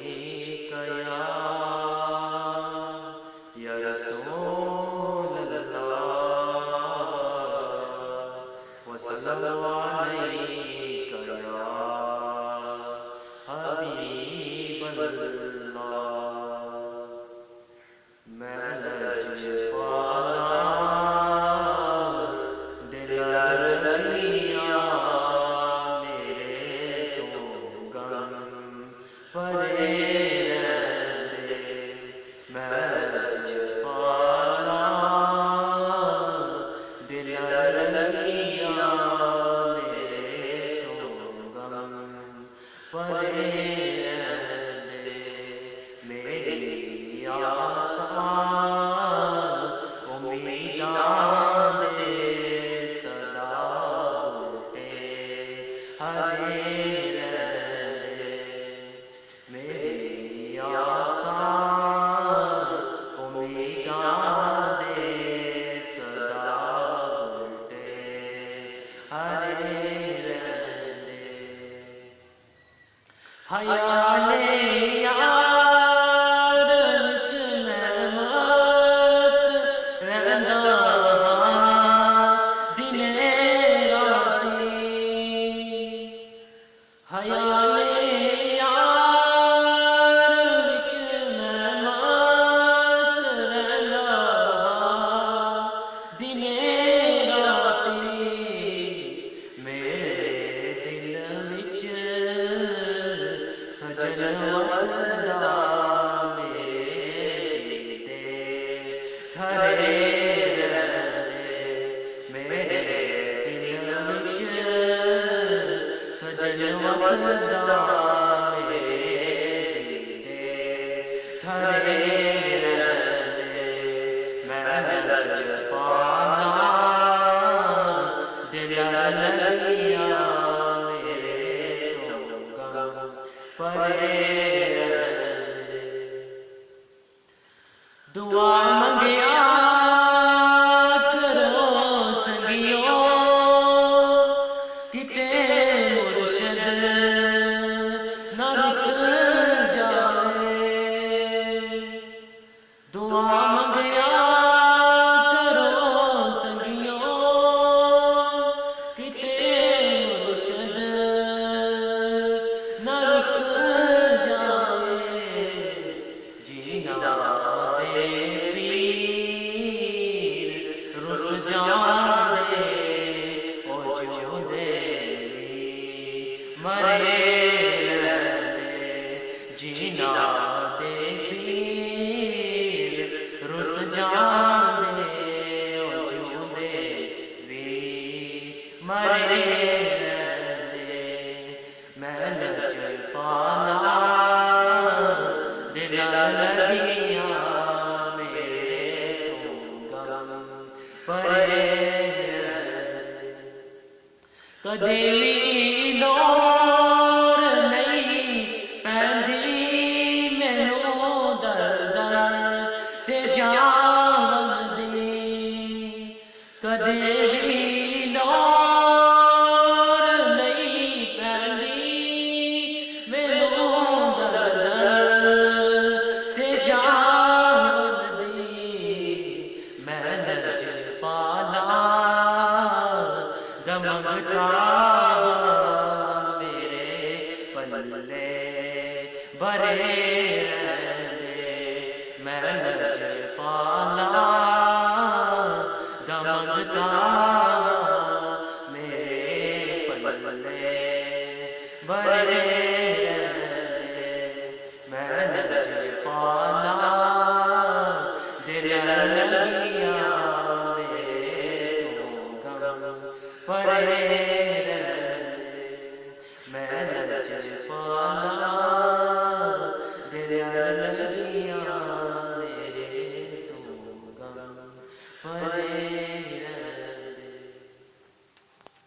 अलैका या रसूल अल्लाह वसल्लम अलैका या हबीब अल्लाह। मैं लजपाला दिल लगिया मेरे तो गम परे रहंदे। मैं लजपाला दिल लगिया मेरे तो गम परे रहंदे। मेरी आसान उम्मीदां दे सदा बूटे हरे रहंदे। मेरी आसान उम्मीदां दे सदा बूटे हरे रहंदे। हयाले यार विच मैं मस्त रहंदा हां दिने राती। हयाले यार विच मैं मस्त रहंदा हां दिने राती। मेरे दिल विच सजन वसदा मेरे दीदे थरे रहंदे। मेरे दिल विच सजन वसदा मेरे दीदे थरे रहंदे। मैं लजपाला दिल लगिया मेरे तो गम परे रहंदे। दुआ मंगिया करो संगियो किते मुर्शद ना रुस जावे। दुआ मंगिया करो संगियो किते मुर्शद ना रुस जावे। जीना दे पीर रुस जाने ओ जिउंदे भी मरे रहंदे। जीना दे पीर रुस जाने ओ जिउंदे भी मरे रहंदे। मैं लजपाला दिल लगिया मेरे तो गम परे रहंदे। कदे भी लोर नहीं पैंदी मैनू दर दर ते जावन दी। कदे भी लोर नहीं पैंदी मैनू दर दर ते जावन दी। मैं लजपाला दमकता मेरे पल्ले भरे रहंदे। मैं लजपाला दमकता मेरे पल्ले भरे रहंदे। मैं लजपाला दिल लगिया मेरे तो गम परे रहंदे। मैं लजपाला दिल लगिया